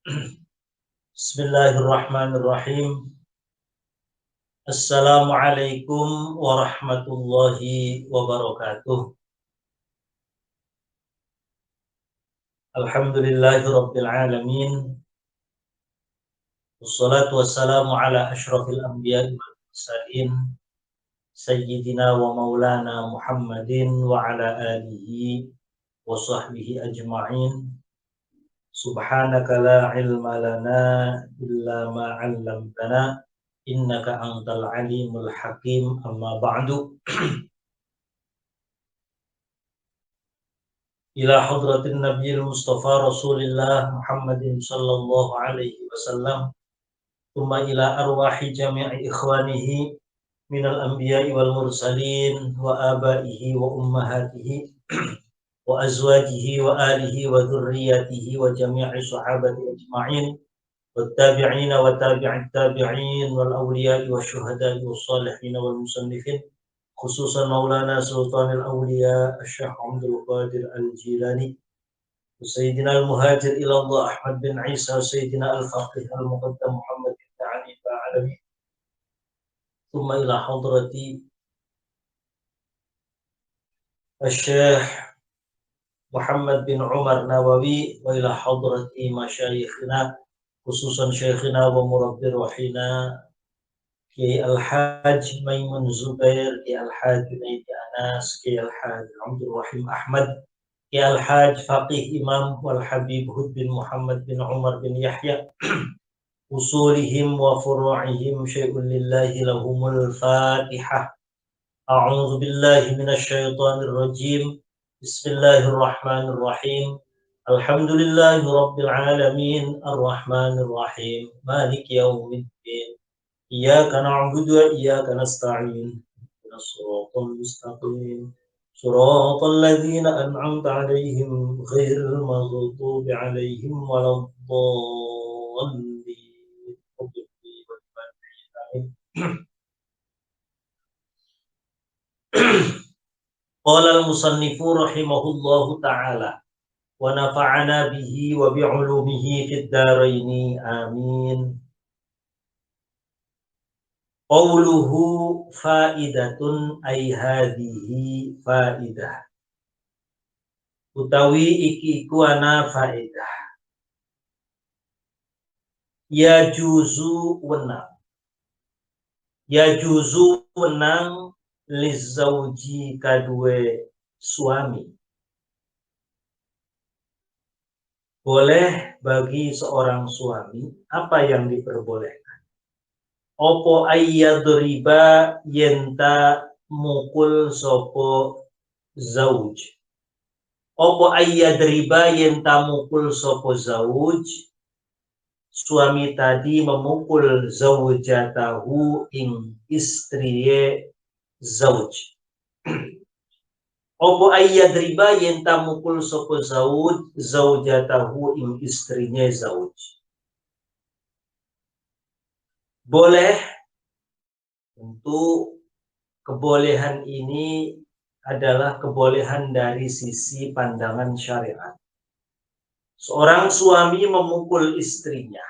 Bismillahirrahmanirrahim. Assalamualaikum warahmatullahi wabarakatuh. Alhamdulillahirabbil alamin. Wassalatu wassalamu ala asyrafil anbiya'i wal mursalin sayyidina wa maulana Muhammadin wa ala alihi wa sahbihi ajma'in. Subhanaka la ilma lana illa ma 'allamtana innaka antal alimul hakim. Amma ba'du. Ila hadratin nabiyil mustafa rasulillah Muhammadin sallallahu alaihi wasallam, thumma ila arwahi jami'i ikhwanihi minal anbiya'i wal mursalin wa abaihi wa ummahatihi wa azwajihi wa alihi wa dhurriyyatihi wa jami'i sahabati ajma'in والتابعين وتابع التابعين والأولياء والشهداء والصالحين والمصنفين، خصوصا مولانا سلطان الأولياء الشيخ عبد القادر الجيلاني وسيدنا المهاجر إلى الله أحمد بن عيسى وسيدنا الفقيه المقدم محمد بن علي العلوي، ثم إلى حضرة الشيخ محمد بن عمر نووي، وإلى حضرة مشايخنا خصوصا شيخنا ومربي روحنا Kiai Al-Hajj Maimun Zubair, Kiai Al-Hajj Junaidi Anas, Kiai Al-Hajj Abdul Rahim Ahmad, Kiai Al-Hajj Faqih Imam wal Habib Hud bin Muhammad bin Umar bin Yahya, usulihim wa furu'ihim syai'un lillahi lahumul Fatihah. A'udzu billahi minasy syaithanir rajim. Bismillahirrahmanirrahim. Alhamdulillahi rabbil alamin, arrahmanir rahim, maliki yaumiddin. Iyyaka na'budu wa iyyaka nasta'in. Ihdinas siratal mustaqim. Shiratal ladzina an'amta 'alaihim ghairil maghdubi 'alaihim waladdallin. Qala al-musannifu rahimahullahu ta'ala wa nafa'ana bihi wa bi'ulumihi fid dharain amin. Qawluhu faidatun ay hadhihi faidah, utawi iki iku ana faidah. Ya juzu wenang, ya juzu wenang lizauji kadue suami, boleh bagi seorang suami apa yang diperbolehkan. Opo ayyadriba yenta mukul sopo zauj. Opo ayyadriba yenta mukul sopo zauj. Suami tadi memukul zaujatahu ing istriye zauj. Opo ayyadriba yenta mukul sopo zauj zaujatahu ing istrinya zauj. Boleh, tentu kebolehan ini adalah kebolehan dari sisi pandangan syariat. Seorang suami memukul istrinya.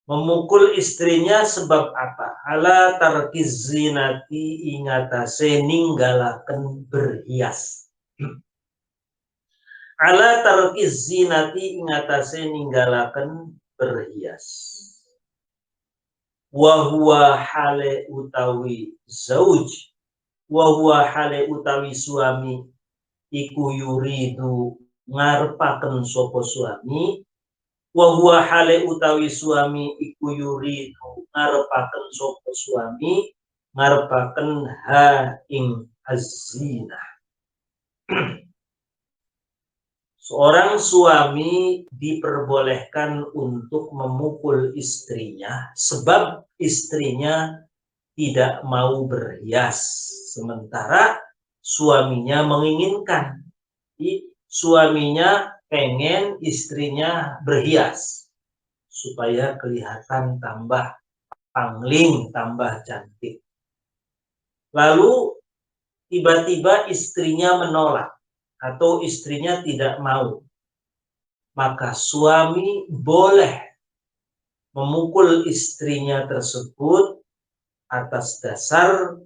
Memukul istrinya sebab apa? Ala tarkiz zinati ingatase ninggalaken berhias. Ala tarkiz zinati ingatase ninggalaken berhias. Wahuwa hale utawi zauj, wahuwa hale utawi suami iku yuridu ngarepaken sopo suami, wahuwa hale utawi suami iku yuridu ngarepaken sopo suami, ngarepaken ha ing az-zina. Seorang suami diperbolehkan untuk memukul istrinya sebab istrinya tidak mau berhias, sementara suaminya menginginkan. Suaminya pengen istrinya berhias supaya kelihatan tambah pangling, tambah cantik. Lalu tiba-tiba istrinya menolak atau istrinya tidak mau. maka suami boleh memukul istrinya tersebut atas dasar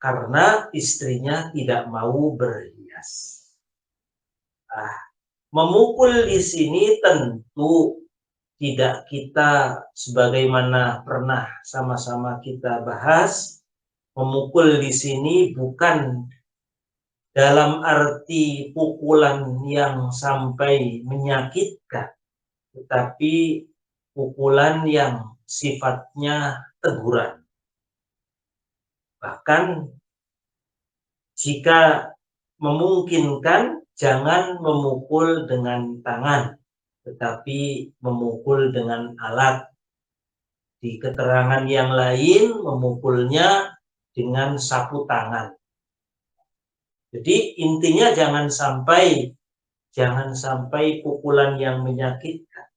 karena istrinya tidak mau berhias. Memukul di sini tentu tidak kita sebagaimana pernah sama-sama kita bahas, memukul di sini bukan dalam arti pukulan yang sampai menyakitkan, tetapi pukulan yang sifatnya teguran. Bahkan jika memungkinkan, jangan memukul dengan tangan, tetapi memukul dengan alat. Di keterangan yang lain, memukulnya dengan sapu tangan. Jadi intinya jangan sampai pukulan yang menyakitkan.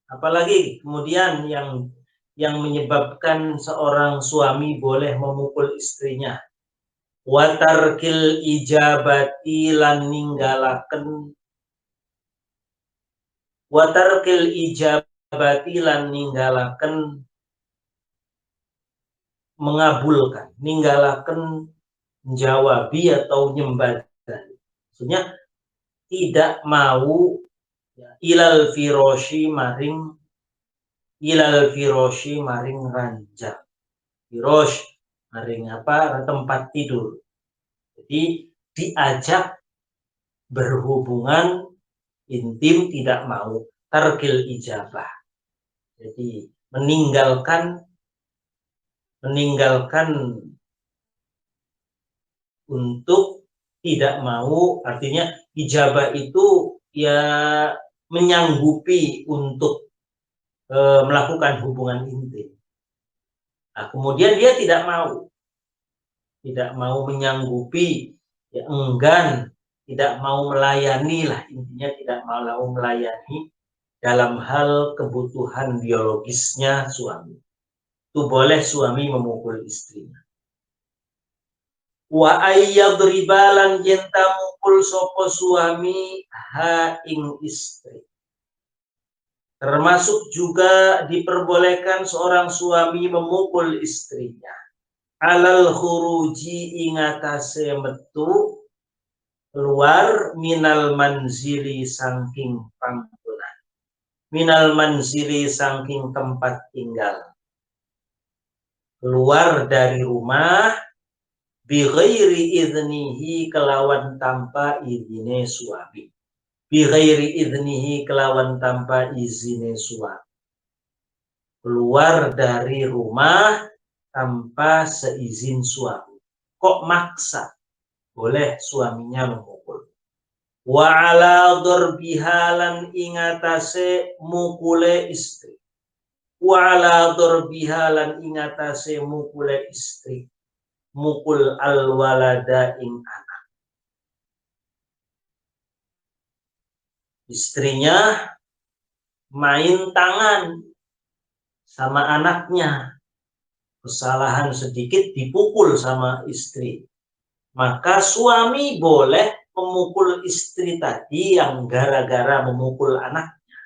Apalagi kemudian yang menyebabkan seorang suami boleh memukul istrinya. Watarkil ijabati lan ninggalaken mengabulkan, ninggalaken menjawabi atau nyembadani. Maksudnya tidak mau ilal firoshi maring ranjang. Firosh maring apa? Tempat tidur. Jadi diajak berhubungan intim tidak mau, tarkil ijabah. Jadi meninggalkan untuk tidak mau, artinya ijabah itu ya menyanggupi untuk melakukan hubungan intim. Nah, kemudian dia tidak mau menyanggupi, ya enggan, tidak mau melayani lah, intinya tidak mau melayani dalam hal kebutuhan biologisnya suami. Itu boleh suami memukul istrinya. Wa ayyadribalan jenta mukul sopo suami ha ing istri. Termasuk juga diperbolehkan seorang suami memukul istrinya. Alal khuruji ingatase metu keluar minal manzili saking panggonan. Minal manzili saking tempat tinggal. Keluar dari rumah bi ghairi idnihi kelawan tanpa izine suami. Bi ghairi idnihi kelawan tanpa izine suami. Keluar dari rumah tanpa seizin suami. Kok maksa? Boleh suaminya memukul. Wa ala darbihalan ingatase mukule istri. Wa ala darbihalan ingatase mukule istri. Mukul al-walada ing anak. Istrinya main tangan sama anaknya. Kesalahan sedikit dipukul sama istri. Maka suami boleh memukul istri tadi yang gara-gara memukul anaknya.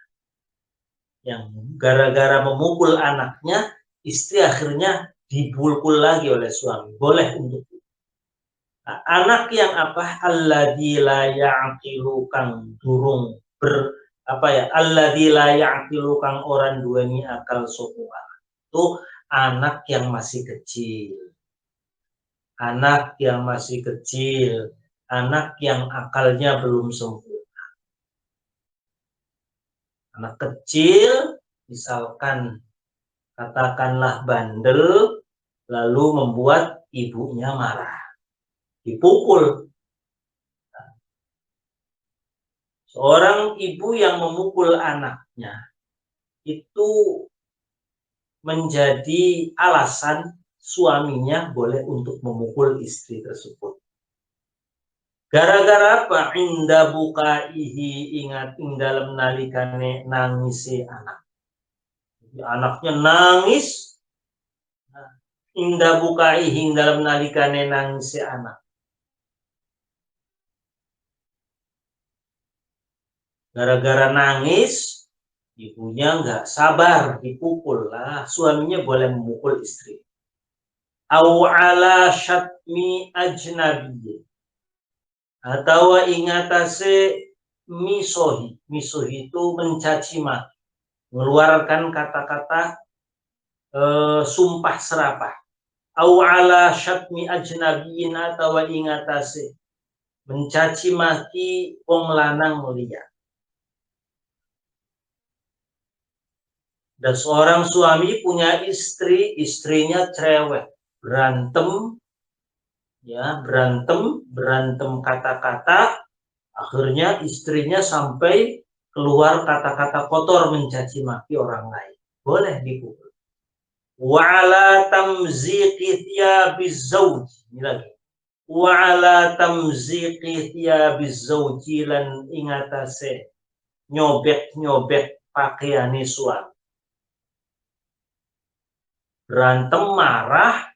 Yang gara-gara memukul anaknya, istri akhirnya dipukul lagi oleh suami. Boleh untuk itu. Nah, anak yang apa? Alladzi la ya'qilu kang durung alladzi la ya'qilu kang orang duweni akal sapa. Itu anak yang masih kecil. Anak yang masih kecil, anak yang akalnya belum sempurna. Anak kecil, misalkan katakanlah bandel, lalu membuat ibunya marah. Dipukul. Seorang ibu yang memukul anaknya itu menjadi alasan suaminya boleh untuk memukul istri tersebut. Gara-gara apa? Inda bukaihi, ingat ing dalam nalikane nangisi anak. Jadi anaknya nangis. Nah, inda bukai dalam nalikane nangis anak. Gara-gara nangis, ibunya nggak sabar dipukul lah, suaminya boleh memukul istri. Au ala syatmi ajnabi, atau ingatase misohi. Misohi itu mencaci maki, mengeluarkan kata-kata sumpah serapah. Au ala syatmi ajnabiin, atau ingatase mencaci maki wong lanang liya. Dan seorang suami punya istri, istrinya cerewet, berantem kata-kata, akhirnya istrinya sampai keluar kata-kata kotor mencaci maki orang lain. Boleh dipukul. Wa ala tamziqi thiyabiz zawj. Ini lagi. Wa ala tamziqi thiyabiz zawji, lan ingatase nyobek-nyobek pakaiane suami. Berantem marah,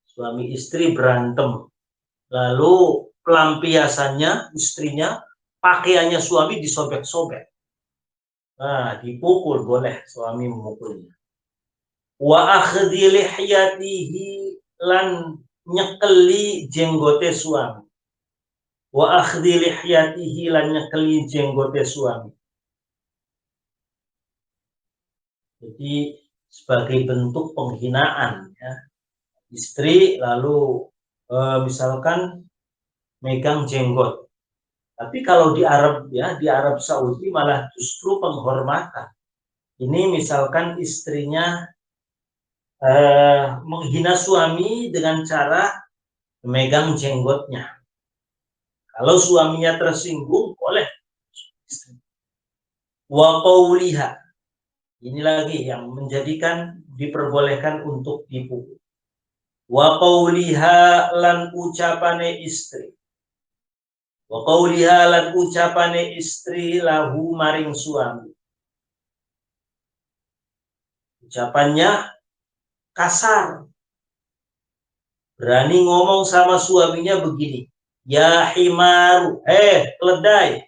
suami istri berantem, lalu pelampiasannya istrinya pakaiannya suami disobek-sobek. Nah, dipukul, boleh suami memukulnya. Wa akhdhi lihyatihi, lan nyekeli jenggote suami. Wa akhdhi lihyatihi, lan nyekeli jenggote suami. Jadi sebagai bentuk penghinaan, ya. Istri lalu misalkan megang jenggot. Tapi kalau di Arab, ya, di Arab Saudi malah justru penghormatan. Ini misalkan istrinya menghina suami dengan cara memegang jenggotnya. Kalau suaminya tersinggung, boleh. Wa qawliha. Ini lagi yang menjadikan diperbolehkan untuk dipukul. Wa qawliha, lan ucapane istri. Wa qawliha, lan ucapane istri lahu maring suami. Ucapannya kasar. Berani ngomong sama suaminya begini. Ya himaru, keledai.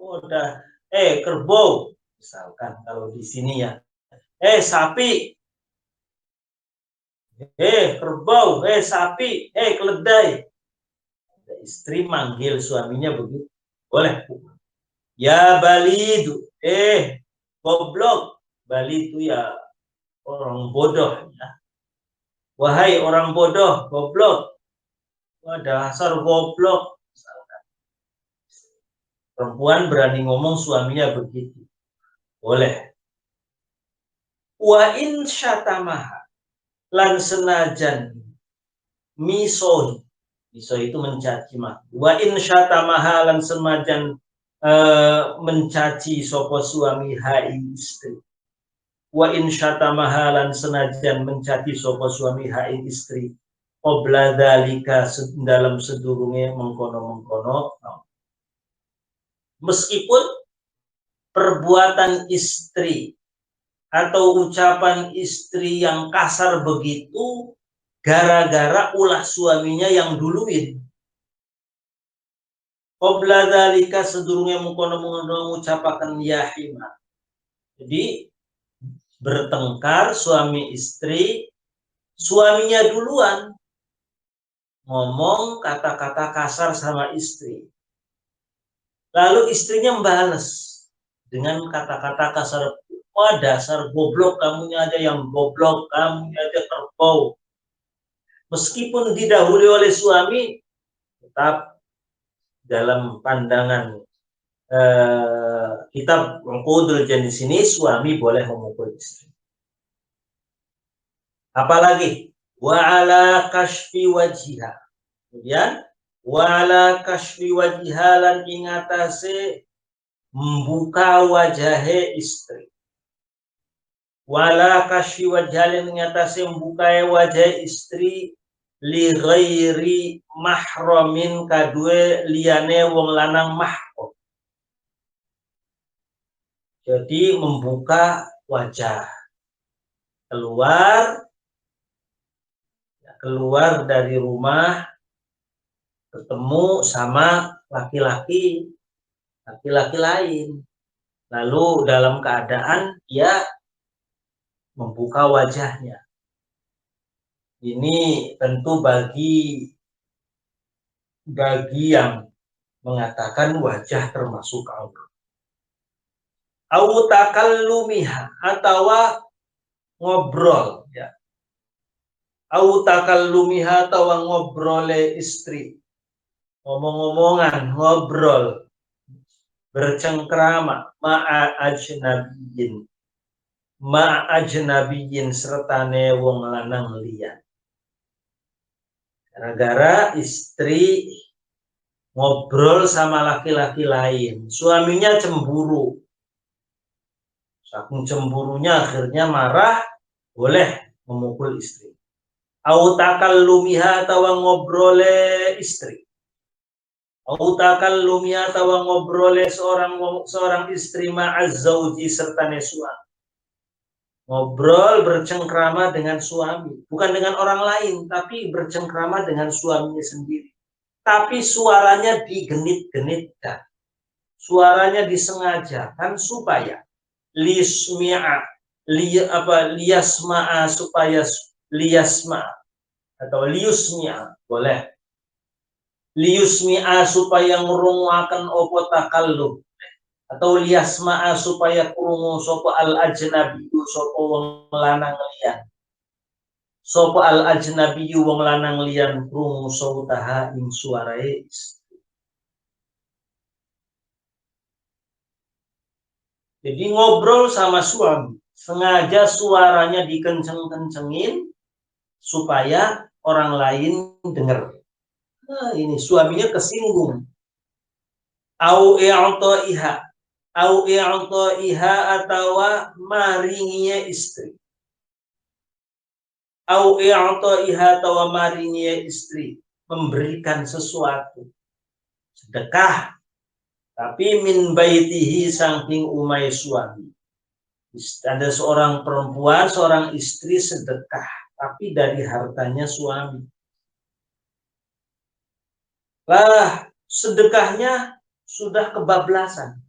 Udah, kerbau. Misalkan kalau di sini ya. Sapi. Kerbau, sapi, keledai. Istri manggil suaminya begitu. Boleh. Ya balidu, goblok. Bali itu ya orang bodoh, ya. Wahai orang bodoh, goblok. Wah, dasar goblok. Misalkan. Perempuan berani ngomong suaminya begitu. Boleh. Wa in syatamaha, lan senajan misohi. Misohi itu mencaci maki. Wa in syatamaha, lan senajan mencaci sopo suami hai istri. Wa in syatamaha, lan senajan mencaci sopo suami hai istri. Qabla dzalika, dalam sedurunge mengkono-mengkono. Meskipun perbuatan istri atau ucapan istri yang kasar begitu gara-gara ulah suaminya yang duluin. Qabla dzalika, sedurunge mengkono-mengkono ngucapaken ya hima. Jadi bertengkar suami istri, suaminya duluan ngomong kata-kata kasar sama istri. Lalu istrinya membalas dengan kata-kata kasar. Wah, dasar goblok, kamunya aja yang goblok, kamunya aja kerbau. Meskipun didahului oleh suami, tetap dalam pandangan kitab Uqudul Janis ini, suami boleh memukul istri. Apalagi wa ala kashfi wajhiha. Kemudian wa ala kashfi wajhiha, lan ingatase membuka wajahe istri. Wala kashfi wajhiha, lan ingatase membuka wajah istri li ghairi mahramin, kadue liyane wong lanang mahram. Jadi membuka wajah. keluar dari rumah, ketemu sama laki-laki lain, lalu dalam keadaan dia membuka wajahnya. Ini tentu bagi yang mengatakan wajah termasuk aurat. Au takallumiha, atau ngobrol, ya. Au takallumiha, atau ngobrole istri, ngomong-ngomongan, ngobrol, bercengkrama, ma'a ajnabiyin sertane wong lanang liya. Gara-gara istri ngobrol sama laki-laki lain, suaminya cemburu. Saking cemburunya akhirnya marah, boleh memukul istri. Au takallumiha, atau ngobrole istri. Au takallumiha, atau ngobrole seorang istri ma'az zauji serta suami. Ngobrol bercengkrama dengan suami, bukan dengan orang lain, tapi bercengkrama dengan suaminya sendiri. Tapi suaranya digenit-genitkan, suaranya disengajakan supaya liyasma'a, supaya liyasma'a atau liyusmi'a, boleh liyusmi'a supaya ngurungaken opo takallum, atau liyasma'a supaya krungu sapa al ajnabi sapa wong lanang liyan, sapa al ajnabi wong lanang liyan krungu sautaha ing suarae. Jadi ngobrol sama suami, sengaja suaranya dikenceng-kencengin supaya orang lain dengar. Nah, ini suaminya kesinggung. Au i'ta'iha, atau maringinya istri. Au i'ta'iha, atau maringinya istri, memberikan sesuatu, sedekah, tapi min baitihi, saking umai suami. Ada seorang perempuan, seorang istri sedekah, tapi dari hartanya suami. Lah, sedekahnya sudah kebablasan.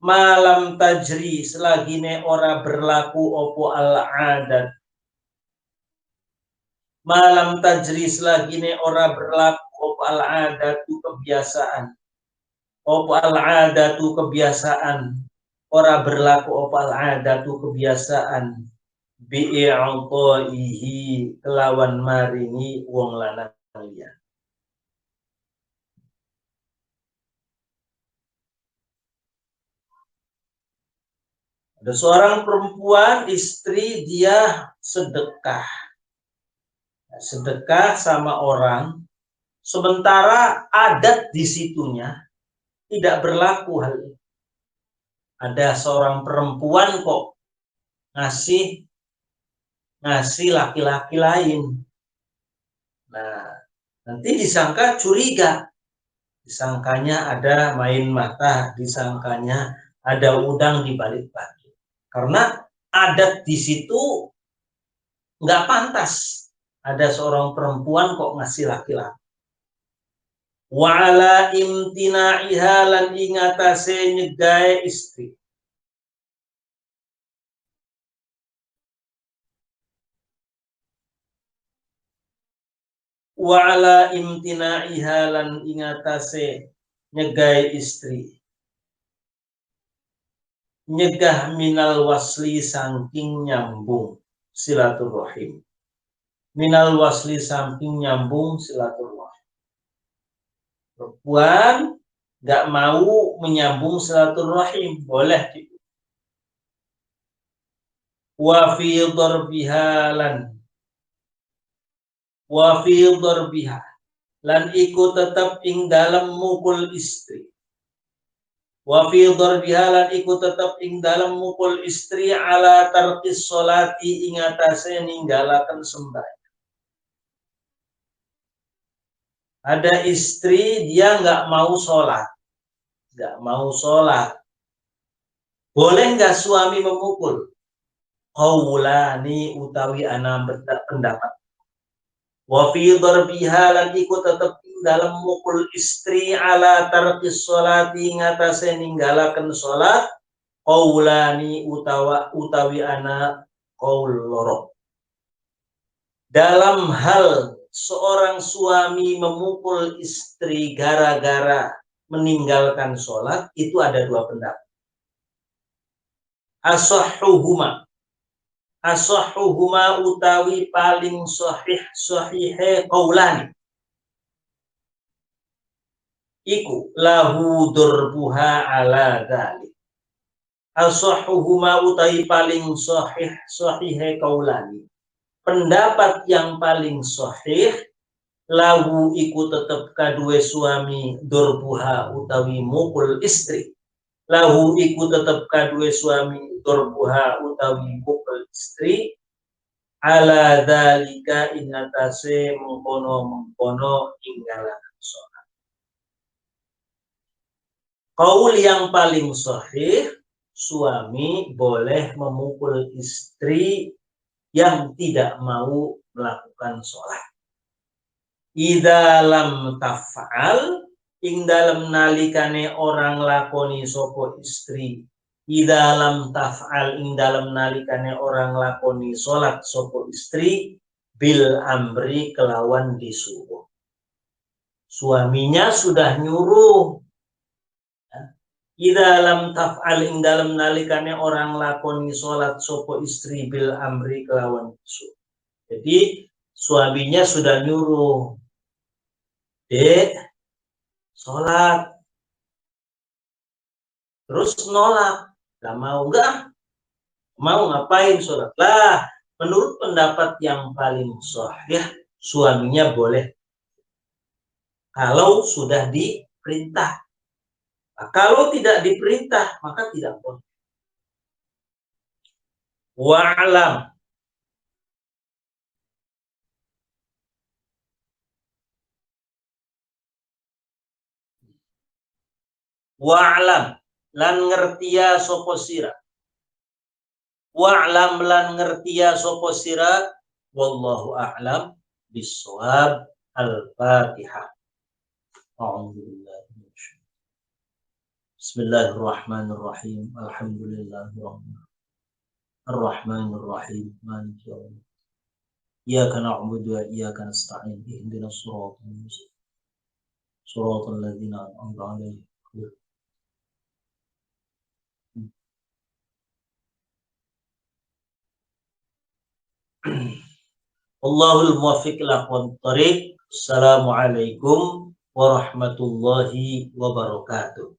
Malam tajri, selagine ora berlaku opo al-adat. Malam tajri, selagine ora berlaku opo al-adatu, kebiasaan. Opo al-adatu, kebiasaan. Ora berlaku opo al-adatu, kebiasaan. Bi'i'ta'ihi, kelawan maringi wong lanang liya. Ada seorang perempuan, istri, dia sedekah. Sedekah sama orang, sementara adat di situnya tidak berlaku hal ini. Ada seorang perempuan kok ngasih laki-laki lain. Nah, nanti disangka curiga. Disangkanya ada main mata, disangkanya ada udang di balik batu. Karena adat di situ nggak pantas. Ada seorang perempuan kok ngasih laki-laki. Wa ala imtina'iha, lan ingatase nyegae istri. Wa ala imtina'iha, lan ingatase nyegae istri. Nyegah minal wasli, saking nyambung silaturahim. Minal wasli, saking nyambung silaturahim. Perempuan nggak mau menyambung silaturahim, boleh. Wa fi darbiha, lan iku tetap ing dalam mukul istri. Wa fi darbiha, lan iku tetap ing dalam mukul istri, ala tarkis sholati, ing atase ninggalaken sembahyang. Ada istri dia nggak mau sholat, boleh nggak suami memukul? qaulani utawi ana pendapat. Wa fi darbiha lan iku tetep dalam mukul istri ala tarkis sholati ngatasé ninggalaken salat qaulani utawi ana qaul loro. Dalam hal seorang suami memukul istri gara-gara meninggalkan sholat, itu ada dua pendapat. Asahhuhuma utawi paling sahihe qaulani. Iku lahu durbuha ala dzalik. Asahhuhuma utawi paling sahihe qaulani. Pendapat yang paling sahih lahu iku tetep kadue suami durbuha utawi mukul istri. Lahu iku tetep kadue suami durbuha utawi mukul istri ala dzalika ingatase mengkono inggalaken sholat. Qaul yang paling sahih, suami boleh memukul istri yang tidak mau melakukan sholat. Idza lam taf'al ing dalem nalikane orang lakoni sapa istri. Idza lam taf'al ing dalem nalikane orang lakoni sholat sapa istri bil amri kelawan disuruh. Suaminya sudah nyuruh. Idza lam taf'al ing dalem nalikane orang lakoni salat sapa istri bil amri kelawan disuruh. Jadi suaminya sudah nyuruh, "Dek, salat." Terus nolak, "Enggak mau." "Enggak. Mau ngapain salat?" Lah, menurut pendapat yang paling sahih, suaminya boleh kalau sudah diperintah. Nah, kalau tidak diperintah, maka tidak boleh. Wa'lam. Wa'lam. Lan ngertia sopo sira. Wa'lam lan ngertia sopo sira. Wallahu a'lam bissawab. Al-Fatihah. Alhamdulillah. Bismillahirrahmanirrahim. Alhamdulillahirrahmanirrahim. Ar-Rahmanirrahim. Maliki yaumiddin. Iyyaka na'budu wa iyyaka nasta'in. Ihdinas siratal mustaqim. Siratal ladzina an'amta 'alaihim. Allahul muwaffiq ila aqwamit thoriq. Assalamualaikum warahmatullahi wabarakatuh.